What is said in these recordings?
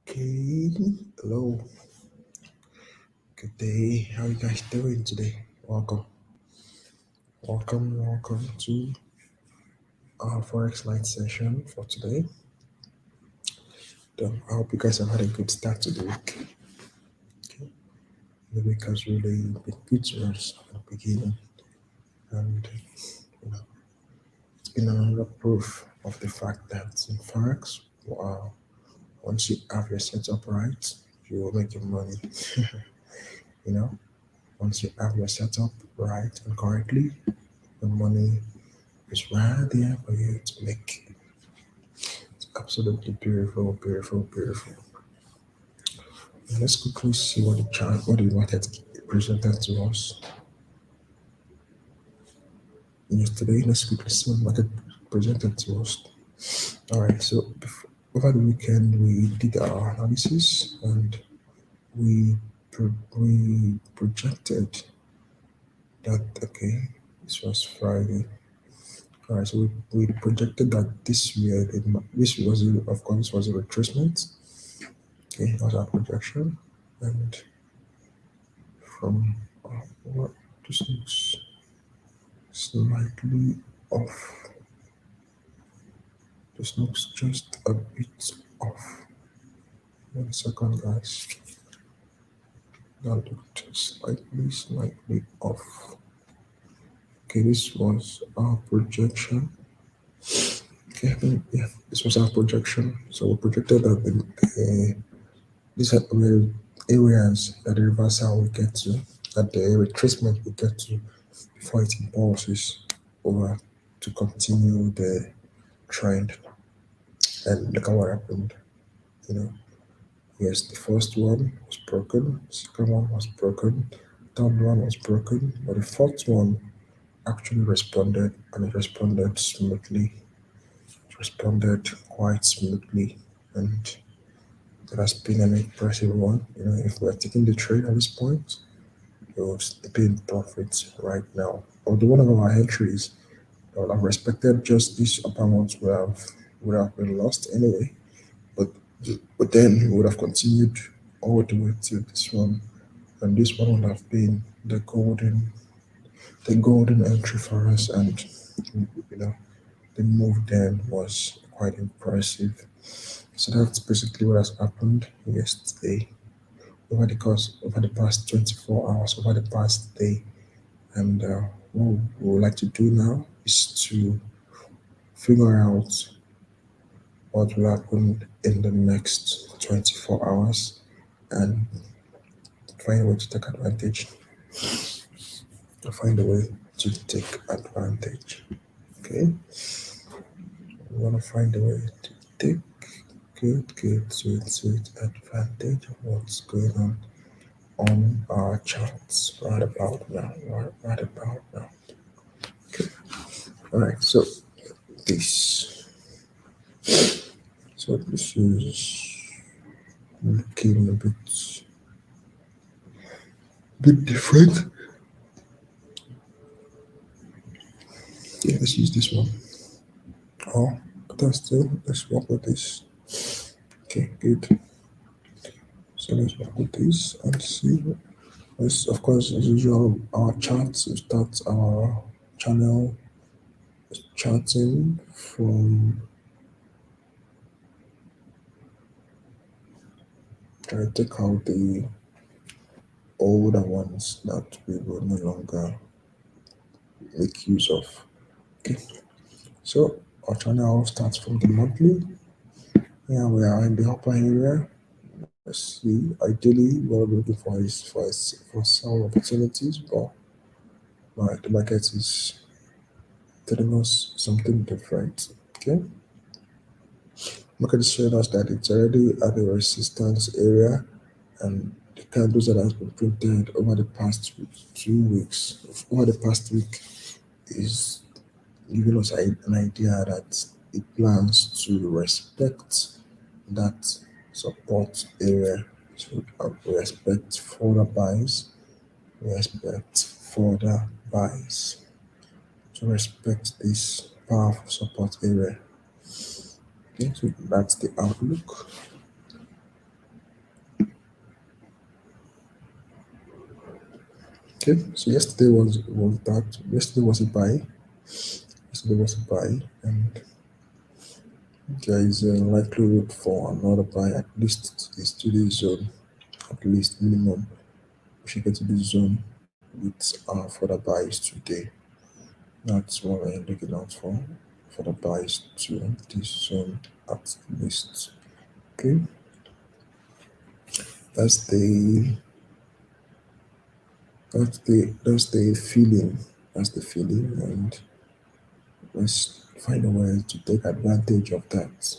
Okay, hello, good day. How you guys doing today? Welcome to our Forex Light session for today. I hope you guys have had a good start to the week. Okay, the week has really been good to us at the beginning, and you know, it's been another proof of the fact that in Forex, wow, once you have your setup right, you will make your money. you know, once you have your setup right and correctly, the money is right there for you to make. It's absolutely beautiful, beautiful, beautiful. And let's quickly see what the market presented to us yesterday. Let's quickly see what the market presented to us. All right, so over the weekend we did our analysis and we we projected that okay, this was Friday. All right, so we projected that this was of course this was a retracement. Okay, that was our projection, and from what this looks slightly off. This looks just a bit off. 1 second, guys. That looked slightly off. Okay, this was our projection. Okay, yeah, this was our projection. So we projected that these are the areas that the reversal will get to, that the retracement will get to before it impulses over to continue the trend. And look at what happened. You know, yes, the first one was broken, second one was broken, third one was broken, but the fourth one actually responded, and it responded smoothly. It responded quite smoothly, and it has been an impressive one. If we're taking the trade at this point, it will be in profit right now. Although one of our entries, I would have respected just this amount would have been lost anyway. But but then we would have continued all the way to this one, and this one would have been the golden entry for us, and you know the move then was quite impressive. So that's basically what has happened yesterday over the past 24 hours, over the past day. And what we would like to do now is to figure out what will happen in the next 24 hours and find a way to take advantage. Find a way to take advantage. Okay, we want to find a way to take good, sweet advantage of what's going on our charts right about now. Right about now. Okay. All right. This. So this is looking a bit different. Yeah, let's use this one. Oh, but that's still, let's work with this. Okay, good. So let's work with this and see. This, of course, as usual, our charts, we start our channel charting from, I take out the older ones that we will no longer make use of. Okay, so our channel starts from the monthly. Yeah, we are in the upper area. Let's see. Ideally, what we're looking for some opportunities, but right, the market is telling us something different. Okay, market is showing us that it's already at a resistance area, and the candles that has been printed over the past 2 weeks, over the past week, is giving us an idea that it plans to respect that support area. So we expect further buys. We expect further buys to respect this powerful support area. Okay, so that's the outlook. Okay, so yesterday was that yesterday was a buy. Yesterday was a buy, and there is a likelihood for another buy. At least it's to the zone. At least minimum we should get to the zone with further buys today. That's what we're looking out for the buys to this zone at least. Okay, that's the that's the feeling. That's the feeling, and let's find a way to take advantage of that.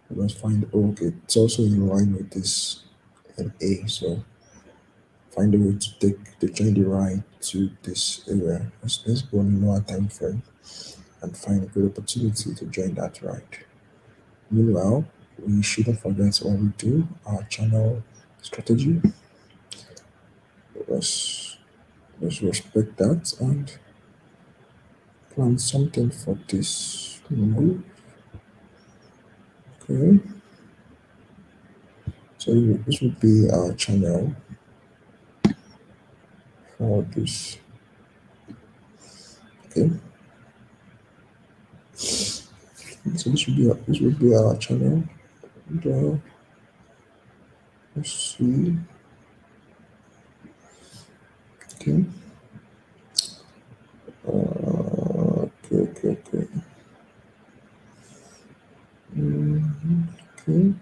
Let's find okay. It's also in line with this an A, so find a way to take to join the ride to this area. Let's go on a lower time frame and find a good opportunity to join that ride. Meanwhile, we shouldn't forget what we do, our channel strategy. Let's let's respect that and plan something for this move. Okay, so this would be our channel for this. Okay, so this would be our channel. And, let's see. Okay, okay. Okay.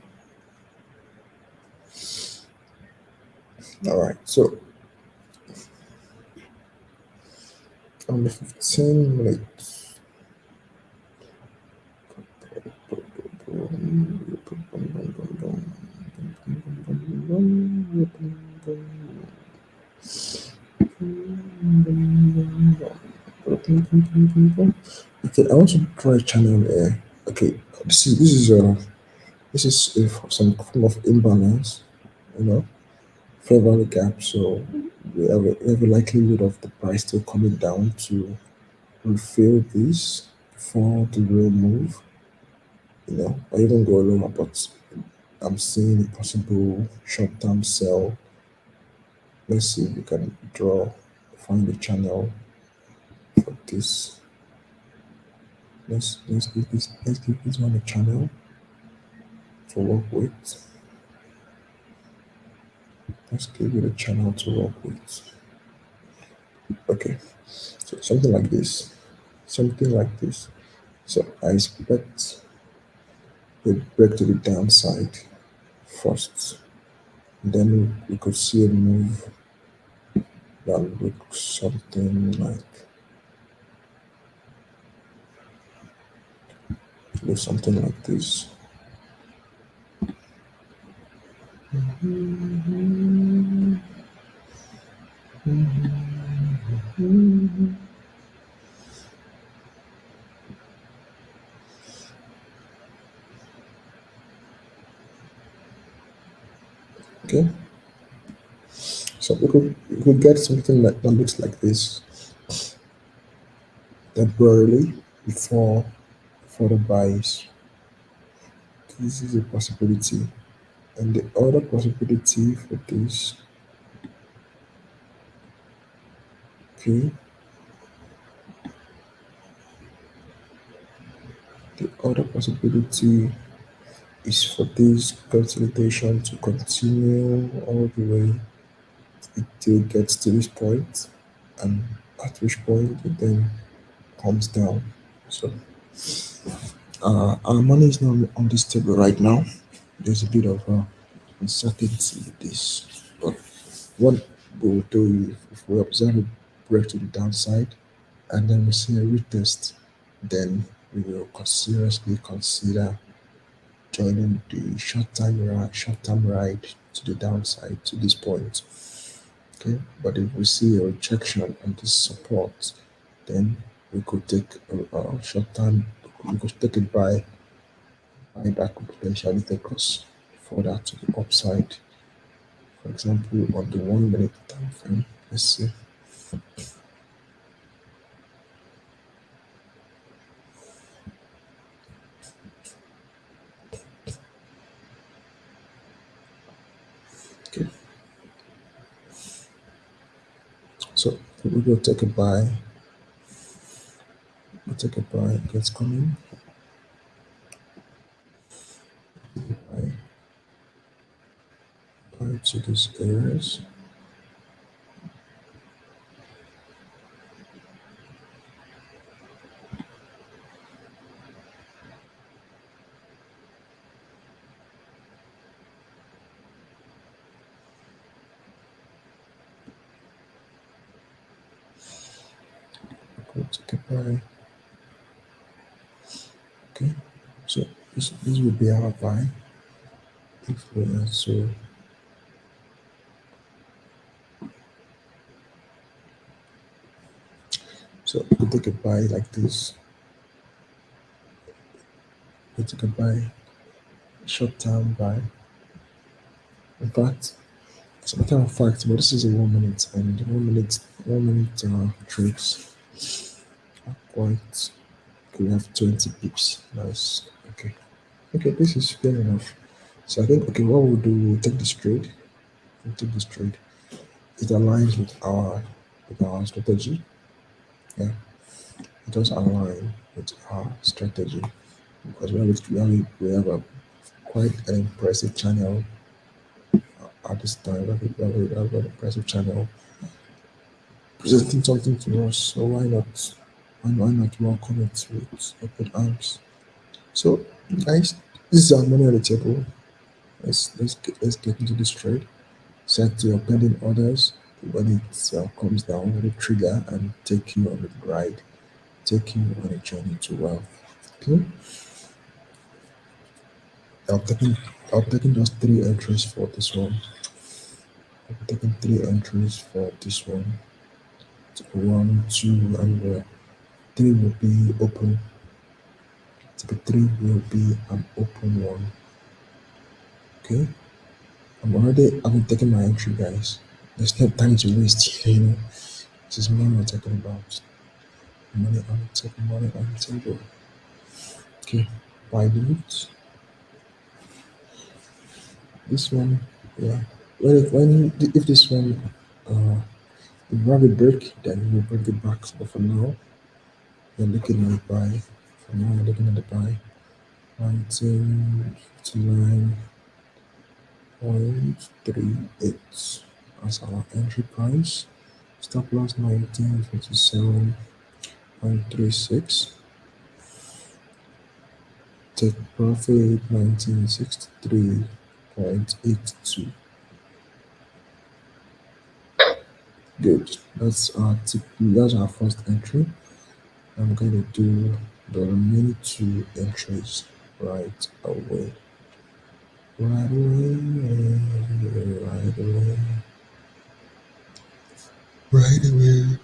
All right. So on the 15 minutes. Okay, I want to try channel A. Okay, this is some form of imbalance, you know, fair value gap. So we have a likelihood of the price still coming down to refill this before the real move, or even go lower. But I'm seeing a possible short-term sell. Let's see if we can find the channel for this. Let's give this one a channel to work with. Let's give it a channel to work with. Okay, so something like this. Something like this. So I expect a break to the downside first. Then we could see a move that looks something like this. Okay, so we could get something that looks like this temporarily before further buys. This is a possibility. And the other possibility for this, okay, the other possibility is for this consolidation to continue all the way until it gets to this point, and at which point it then comes down. So our money is not on this table right now. There's a bit of uncertainty with this, but what we will do if we observe a break to the downside and then we see a retest, then we will seriously consider joining the short-term ride to the downside to this point. Okay, but if we see a rejection and this support, then we could take a short-term. We could take it by that could potentially take us further to the upside. For example, on the 1 minute time frame, let's see. Okay, So we will take a buy. We'll take a buy. Gets coming. Buy, buy to these areas. We'll take a buy. Okay. So this will be our buy. If we are so we take a buy like this. We take a buy, short term buy. In fact, it's a matter of fact, but this is a 1 minute and 1 minute trades are quite okay. We have 20 pips. Nice. Okay. Okay, this is fair enough. So I think okay, what we'll do, we'll take this trade. We'll take this trade. It aligns with our strategy. Yeah. It does align with our strategy because we have a quite an impressive channel at this time. We have an impressive channel presenting something to us. So why not? Why not welcome it with open arms? So guys, this is our money on the table. Let's get into this trade. Set your pending orders when it comes down, let it trigger and take you on the ride, take you on a journey to wealth. Okay, I'm taking I'm taking just three entries for this one. I'm taking three entries for this one. One, two, and three will be open. Ticket three will be an open one. Okay, I've been taking my entry, guys. There's no time to waste. This is money we're talking about. Money on the table, money on the table. Okay, buy limit. This one, yeah. If this one, uh, if we have a break, then we'll bring it back. But for now, we're looking at the buy. For now, we're looking at the buy. 19.38 as our entry price. Stop loss 1957.36. Take profit 1963.82. Good. That's our first entry. I'm going to do the remaining two entries right away. Right away. Right away. Right away.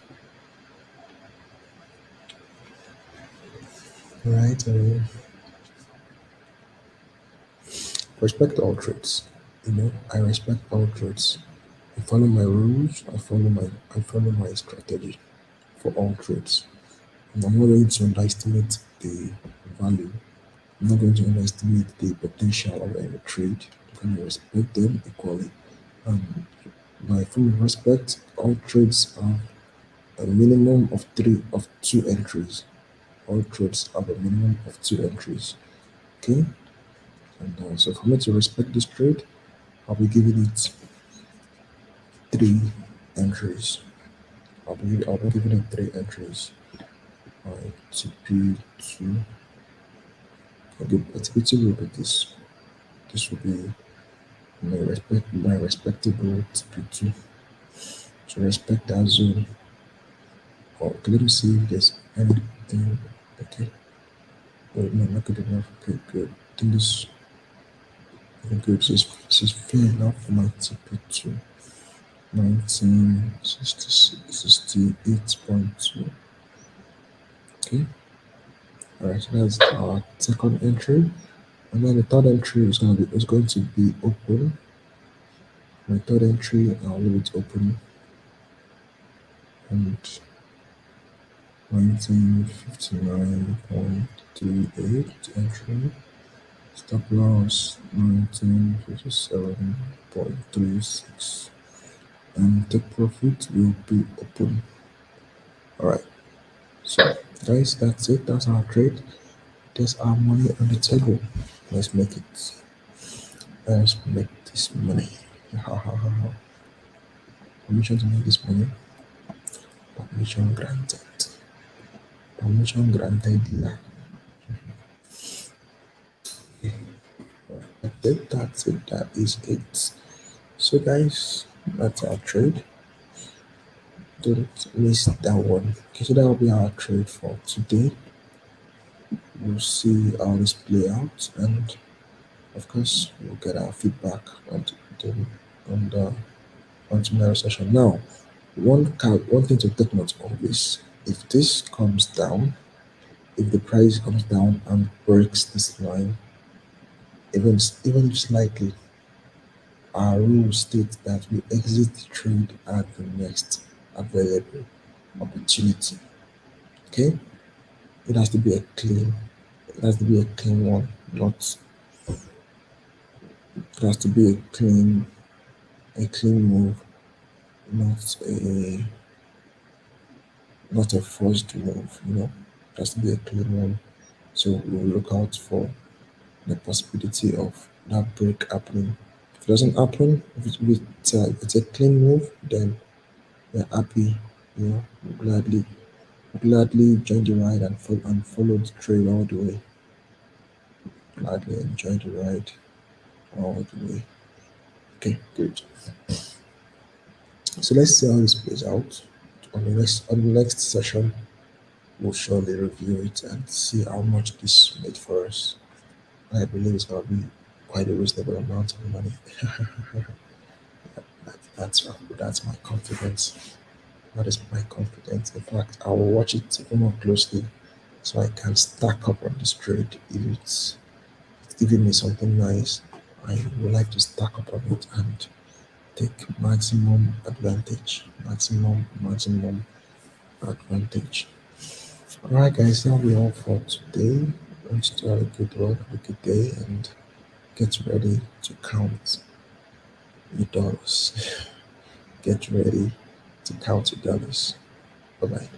Right away. Respect all trades. I respect all trades. I follow my rules. I follow my strategy for all trades. And I'm not going to underestimate the value. I'm not going to underestimate the potential of any trade. I'm going to respect them equally. And by full respect, all trades have a minimum of two entries. All trades have a minimum of two entries. Okay, and so for me to respect this trade, I'll be giving it three entries. I'll be giving it three entries. My TP2. Okay, TP2 will be this. This will be my respectable TP2. So respect that zone. Okay, let me see if there's anything. Okay, wait, no, not good enough. Okay, good. I think this. Okay, good. This is fair enough for my TP2. 1968.2. Okay, alright, so that's our second entry. And then the third entry is going to be open. My third entry, I'll leave it open. And 1959.38 entry. Stop loss 1957.36 and take profit will be open. All right. So, guys, that's it. That's our trade. There's our money on the table. Let's make it. Let's make this money. Ha ha ha ha. Permission to make this money. Permission granted. Permission granted. Yeah. I think that's it. That is it. So, guys, that's our trade. Don't miss that one. Okay, so that will be our trade for today. We'll see how this play out, and of course, we'll get our feedback the on the on tomorrow's session. Now, one thing to take note of is if this comes down, if the price comes down and breaks this line, even if slightly, our rule states that we exit the trade at the next available opportunity. Okay, it has to be a clean. It has to be a clean one, not. It has to be a clean move, not a forced move. It has to be a clean one. So we'll look out for the possibility of that break happening. If it doesn't happen, if it's a clean move, then we're happy. We'll gladly join the ride and follow the trade all the way. Gladly enjoy the ride all the way. Okay, good. So let's see how this plays out. On the next session, we'll surely review it and see how much this made for us. I believe it's gonna be quite a reasonable amount of money. That's my confidence. That is my confidence. In fact, I will watch it even more closely so I can stack up on this trade. If it's giving me something nice, I would like to stack up on it and take maximum advantage. Maximum advantage. Alright, guys, that'll be all for today. I want you to have a good one, have a good day, and get ready to count your dollars. Get ready to count your dollars. Bye bye.